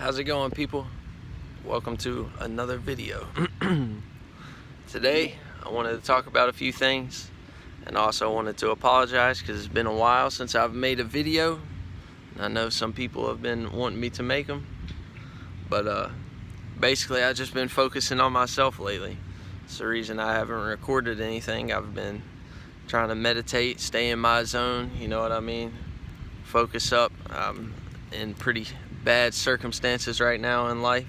How's it going, people? Welcome to another video. Today I wanted to talk about a few things, and also wanted to apologize because it's been a while since I've made a video. I know some people have been wanting me to make them, but basically I've just been focusing on myself lately. It's the reason I haven't recorded anything. I've been trying to meditate, stay in my zone, you know what I mean? Focus up. I'm in pretty bad circumstances right now in life,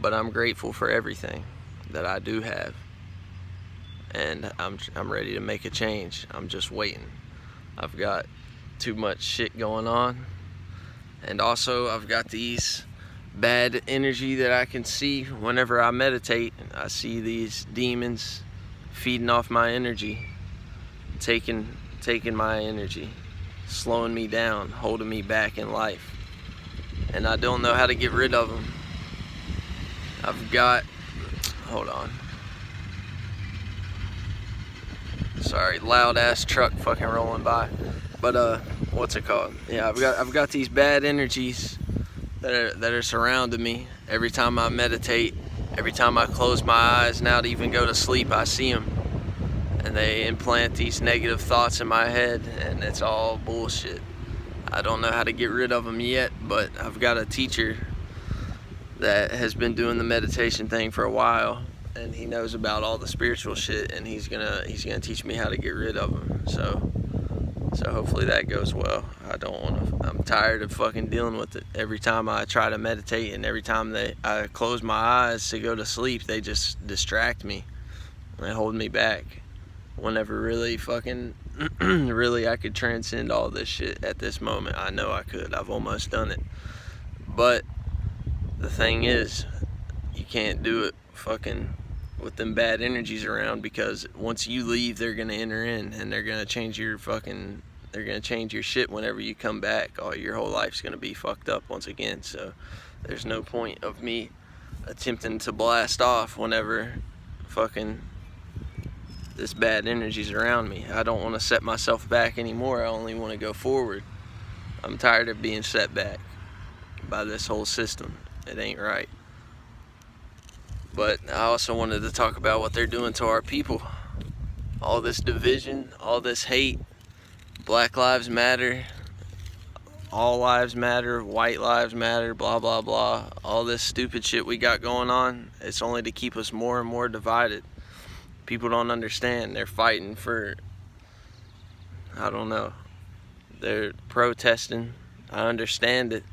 but I'm grateful for everything that I do have, and I'm ready to make a change. I'm just waiting. I've got too much shit going on, and also I've got these bad energy that I can see whenever I meditate. I see these demons feeding off my energy, taking my energy, slowing me down, holding me back in life, and I don't know how to get rid of them. Hold on. Sorry, loud ass truck fucking rolling by. But what's it called? Yeah, I've got these bad energies that are surrounding me. Every time I meditate, every time I close my eyes, now to even go to sleep, I see them, and they implant these negative thoughts in my head, and it's all bullshit. I don't know how to get rid of them yet, but I've got a teacher that has been doing the meditation thing for a while, and he knows about all the spiritual shit, and he's gonna teach me how to get rid of them. So hopefully that goes well. I'm tired of fucking dealing with it. Every time I try to meditate and every time I close my eyes to go to sleep, they just distract me. They hold me back. Whenever really fucking really I could transcend all this shit at this moment. I know I could. I've almost done it. But the thing is, you can't do it fucking with them bad energies around, because once you leave, they're gonna enter in, and they're gonna change your shit whenever you come back. Your whole life's gonna be fucked up once again. So there's no point of me attempting to blast off whenever fucking this bad energy's around me. I don't want to set myself back anymore. I only want to go forward. I'm tired of being set back by this whole system. It ain't right. But I also wanted to talk about what they're doing to our people. All this division, all this hate. Black lives matter, all lives matter, white lives matter, blah blah blah. All this stupid shit we got going on, it's only to keep us more and more divided. People don't understand. They're fighting for, I don't know, they're protesting. I understand it.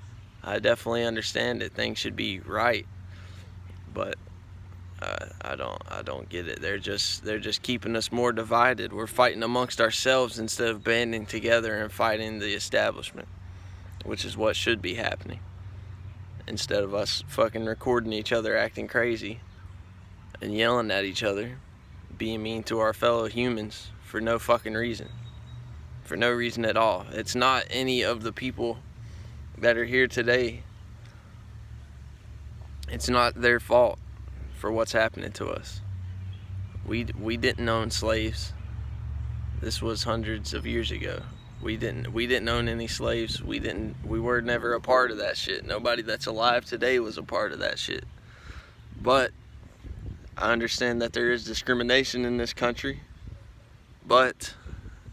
I definitely understand it. Things should be right, but I don't get it. They're just keeping us more divided. We're fighting amongst ourselves instead of banding together and fighting the establishment, which is what should be happening. Instead of us fucking recording each other acting crazy and yelling at each other, being mean to our fellow humans for no fucking reason. For no reason at all. It's not any of the people that are here today. It's not their fault for what's happening to us. We didn't own slaves. This was hundreds of years ago. We didn't own any slaves. We were never a part of that shit. Nobody that's alive today was a part of that shit. But I understand that there is discrimination in this country, but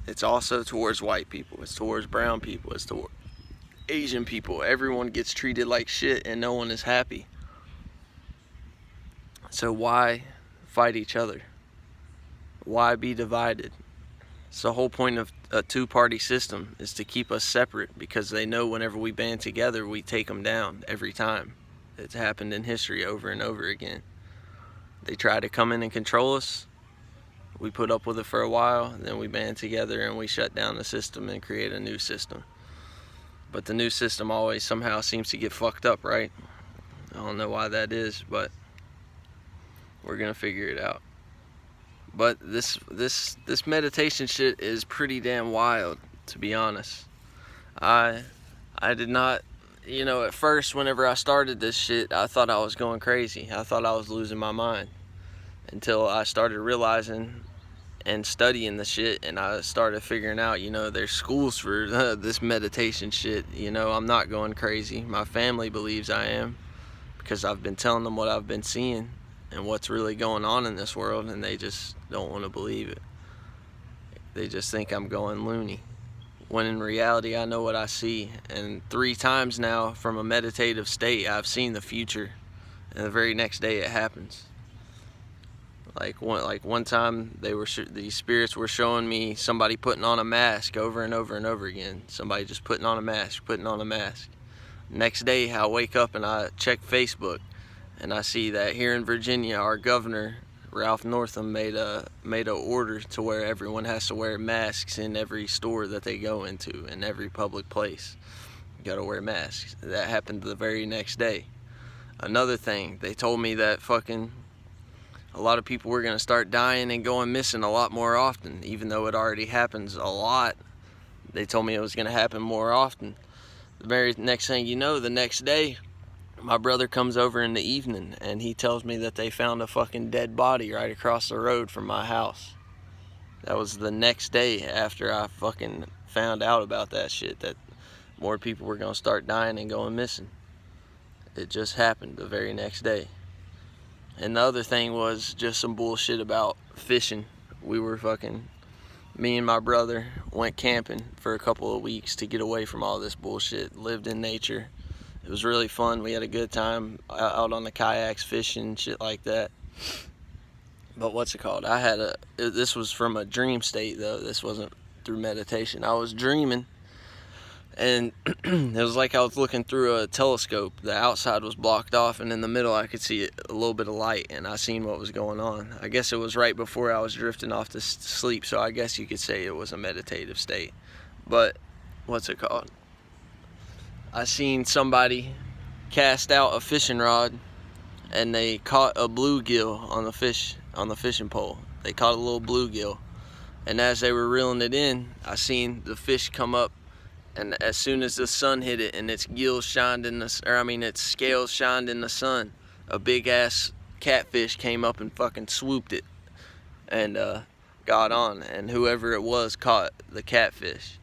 it's also towards white people, it's towards brown people, it's towards Asian people. Everyone gets treated like shit and no one is happy. So why fight each other? Why be divided? It's the whole point of a two-party system, is to keep us separate, because they know whenever we band together, we take them down every time. It's happened in history over and over again. They try to come in and control us. We put up with it for a while, then we band together and we shut down the system and create a new system. But the new system always somehow seems to get fucked up, right? I don't know why that is, but we're gonna figure it out. But this meditation shit is pretty damn wild, to be honest. I did not, at first, whenever I started this shit, I thought I was going crazy. I thought I was losing my mind, until I started realizing and studying the shit, and I started figuring out, you know, there's schools for this meditation shit. You know, I'm not going crazy. My family believes I am, because I've been telling them what I've been seeing and what's really going on in this world, and they just don't want to believe it. They just think I'm going loony, when in reality I know what I see. And 3 times now from a meditative state I've seen the future, and the very next day it happens. Like one time these spirits were showing me somebody putting on a mask over and over and over again. Somebody just putting on a mask, putting on a mask. Next day I wake up and I check Facebook, and I see that here in Virginia our governor Ralph Northam made a order to where everyone has to wear masks in every store that they go into, in every public place. You gotta wear masks. That happened the very next day. Another thing, they told me that fucking a lot of people were gonna start dying and going missing a lot more often, even though it already happens a lot. They told me it was gonna happen more often. The very next thing you know, the next day, my brother comes over in the evening and he tells me that they found a fucking dead body right across the road from my house. That was the next day after I fucking found out about that shit, that more people were gonna start dying and going missing. It just happened the very next day. And the other thing was just some bullshit about fishing. Me and my brother went camping for a couple of weeks to get away from all this bullshit, lived in nature. It was really fun. We had a good time out on the kayaks, fishing, shit like that. But what's it called? This was from a dream state though. This wasn't through meditation. I was dreaming, and it was like I was looking through a telescope. The outside was blocked off, and in the middle I could see a little bit of light, and I seen what was going on. I guess it was right before I was drifting off to sleep, so I guess you could say it was a meditative state. But what's it called? I seen somebody cast out a fishing rod, and they caught a bluegill on the fishing pole. They caught a little bluegill, and as they were reeling it in, I seen the fish come up, and as soon as the sun hit it and its scales shined in the sun, a big ass catfish came up and fucking swooped it and got on, and whoever it was caught the catfish.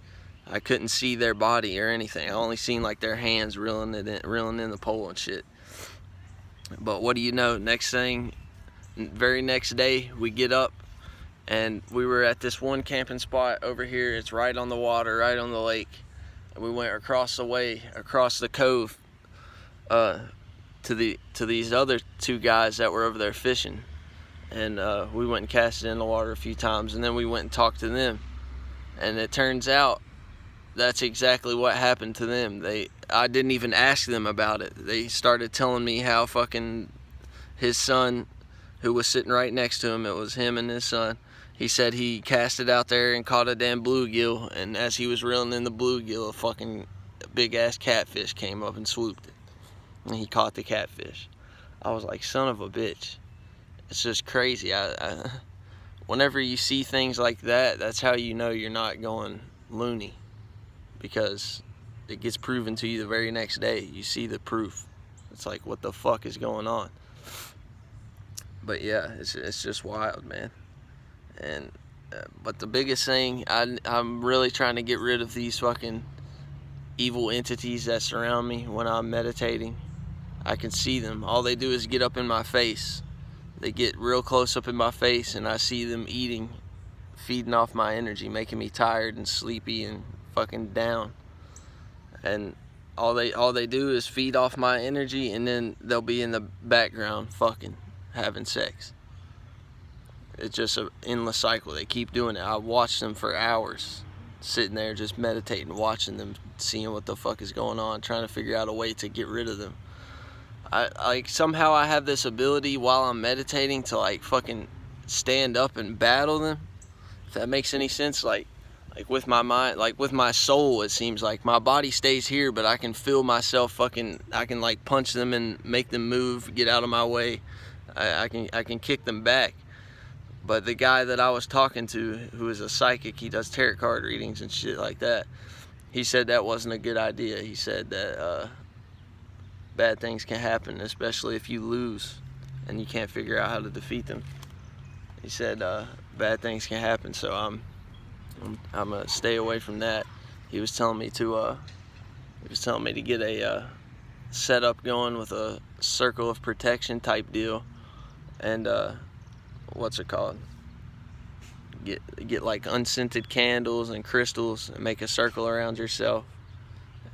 I couldn't see their body or anything. I only seen like their hands reeling in the pole and shit. But what do you know? Very next day, we get up, and we were at this one camping spot over here. It's right on the water, right on the lake. And we went across the cove, to these other 2 guys that were over there fishing. And we went and cast it in the water a few times, and then we went and talked to them. And it turns out that's exactly what happened to them. I didn't even ask them about it. They started telling me how fucking his son, who was sitting right next to him, it was him and his son, he said he cast it out there and caught a damn bluegill, and as he was reeling in the bluegill, a fucking big ass catfish came up and swooped it, and he caught the catfish. I was like, son of a bitch. It's just crazy. Whenever you see things like that, that's how you know you're not going loony, because it gets proven to you the very next day. You see the proof. It's like, what the fuck is going on? But yeah, it's just wild, man. And but the biggest thing, I'm really trying to get rid of these fucking evil entities that surround me when I'm meditating. I can see them. All they do is get up in my face. They get real close up in my face, and I see them feeding off my energy, making me tired and sleepy and fucking down. And all they do is feed off my energy, and then they'll be in the background fucking having sex. It's just an endless cycle. They keep doing it. I watch them for hours, sitting there just meditating, watching them, seeing what the fuck is going on, trying to figure out a way to get rid of them. Somehow I have this ability while I'm meditating to like fucking stand up and battle them, if that makes any sense. Like with my mind, like with my soul, it seems like my body stays here, but I can feel myself I can like punch them and make them move, get out of my way. I can kick them back. But the guy that I was talking to, who is a psychic, he does tarot card readings and shit like that, he said that wasn't a good idea. He said that bad things can happen, especially if you lose and you can't figure out how to defeat them. He said bad things can happen, so I'm gonna stay away from that. He was telling me to get a setup going with a circle of protection type deal, and what's it called? Get like unscented candles and crystals and make a circle around yourself,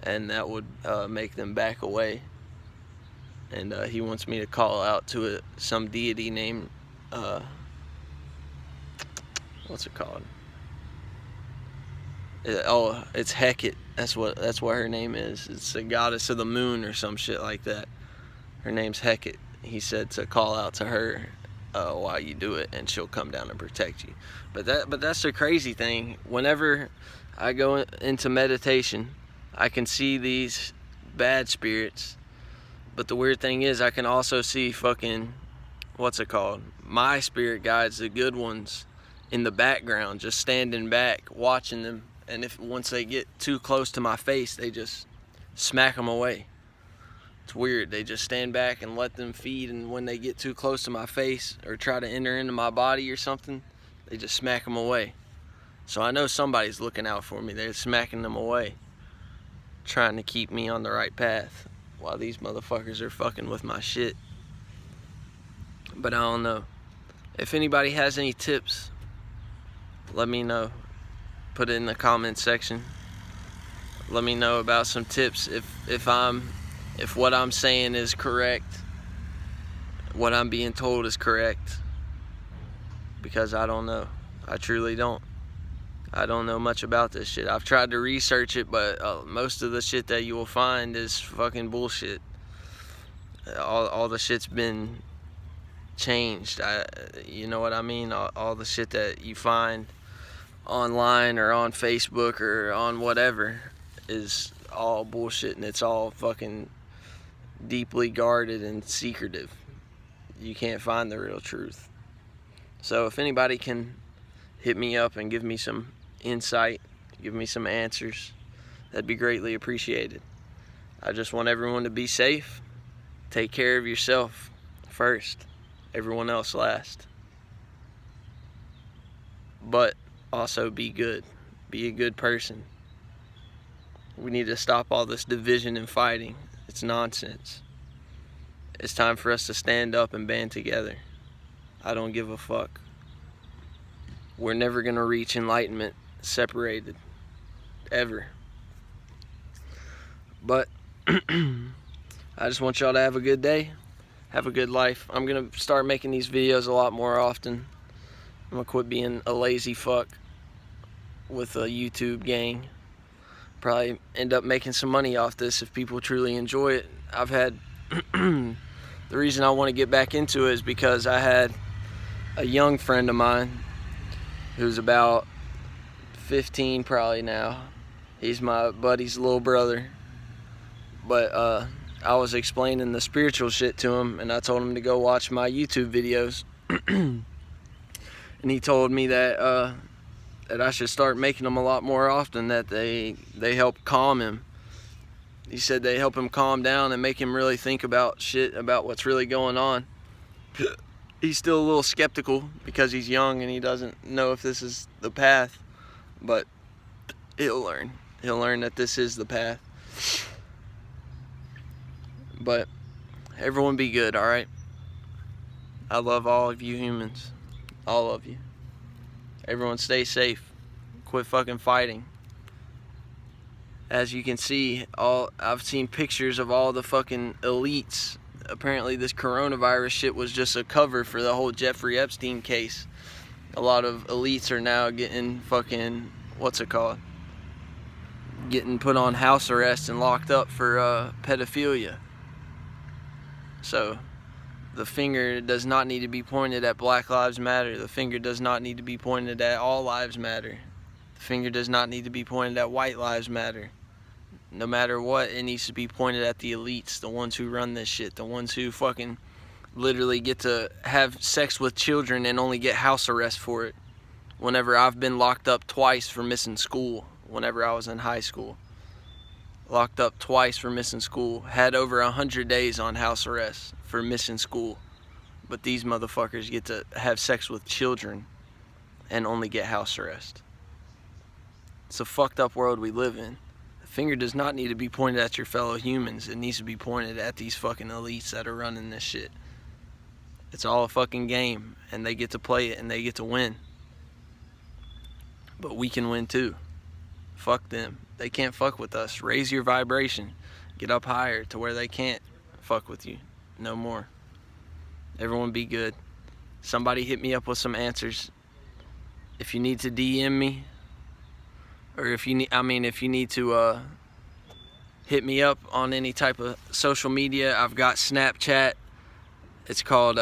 and that would make them back away. And he wants me to call out to some deity named what's it called? It's Hecate. That's what her name is. It's the goddess of the moon or some shit like that. Her name's Hecate. He said to call out to her while you do it, and she'll come down and protect you. But that's the crazy thing. Whenever I go into meditation, I can see these bad spirits. But the weird thing is, I can also see fucking, what's it called? My spirit guides, the good ones, in the background, just standing back, watching them. And once they get too close to my face, they just smack them away. It's weird. They just stand back and let them feed, and when they get too close to my face or try to enter into my body or something, they just smack them away. So I know somebody's looking out for me. They're smacking them away, trying to keep me on the right path, while these motherfuckers are fucking with my shit. But I don't know. If anybody has any tips, let me know. Put it in the comment section. Let me know about some tips if what I'm saying is correct, what I'm being told is correct. Because I don't know. I truly don't. I don't know much about this shit. I've tried to research it, but most of the shit that you will find is fucking bullshit. All the shit's been changed. You know what I mean? All the shit that you find online or on Facebook or on whatever is all bullshit, and it's all fucking deeply guarded and secretive. You can't find the real truth. So if anybody can hit me up and give me some insight, give me some answers, that'd be greatly appreciated. I just want everyone to be safe. Take care of yourself first, everyone else last. But also be good. Be a good person. We need to stop all this division and fighting. It's nonsense. It's time for us to stand up and band together. I don't give a fuck. We're never gonna reach enlightenment separated, ever. But I just want y'all to have a good day, have a good life. I'm gonna start making these videos a lot more often. I'm gonna quit being a lazy fuck with a YouTube gang. Probably end up making some money off this if people truly enjoy it. I've had the reason I want to get back into it is because I had a young friend of mine who's about 15 probably now. He's my buddy's little brother. But I was explaining the spiritual shit to him, and I told him to go watch my YouTube videos. And he told me that that I should start making them a lot more often, that they help calm him. He said they help him calm down and make him really think about shit, about what's really going on. He's still a little skeptical because he's young and he doesn't know if this is the path, but he'll learn. He'll learn that this is the path. But everyone be good, alright? I love all of you humans. All of you. Everyone stay safe. Quit fucking fighting. As you can see, I've seen pictures of all the fucking elites. Apparently this coronavirus shit was just a cover for the whole Jeffrey Epstein case. A lot of elites are now getting fucking, what's it called? Getting put on house arrest and locked up for pedophilia. So the finger does not need to be pointed at Black Lives Matter. The finger does not need to be pointed at All Lives Matter. The finger does not need to be pointed at White Lives Matter. No matter what, it needs to be pointed at the elites, the ones who run this shit, the ones who fucking literally get to have sex with children and only get house arrest for it. Whenever I've been locked up twice for missing school, whenever I was in high school. Locked up twice for missing school. Had over 100 days on house arrest for missing school. but these motherfuckers get to have sex with children and only get house arrest. It's a fucked up world we live in. The finger does not need to be pointed at your fellow humans. It needs to be pointed at these fucking elites that are running this shit. It's all a fucking game, and they get to play it and they get to win. But we can win too. Fuck them. They can't fuck with us. Raise your vibration. Get up higher to where they can't fuck with you no more. Everyone be good. Somebody hit me up with some answers. If you need to DM me, or if you need to hit me up on any type of social media, I've got Snapchat. It's called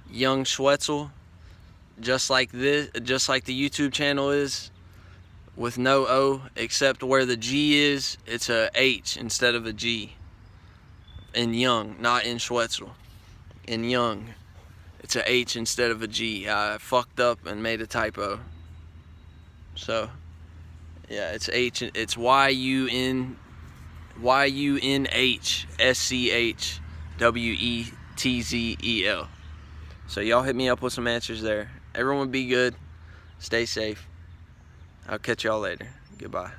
Young Schwetzel, just like the YouTube channel is, with no O, except where the G is, it's a H instead of a G. In Young, not in Schwetzel. In Young, it's a H instead of a G. I fucked up and made a typo. So, yeah, it's H. It's YUNHSCHWETZEL. So y'all hit me up with some answers there. Everyone be good. Stay safe. I'll catch y'all later. Goodbye.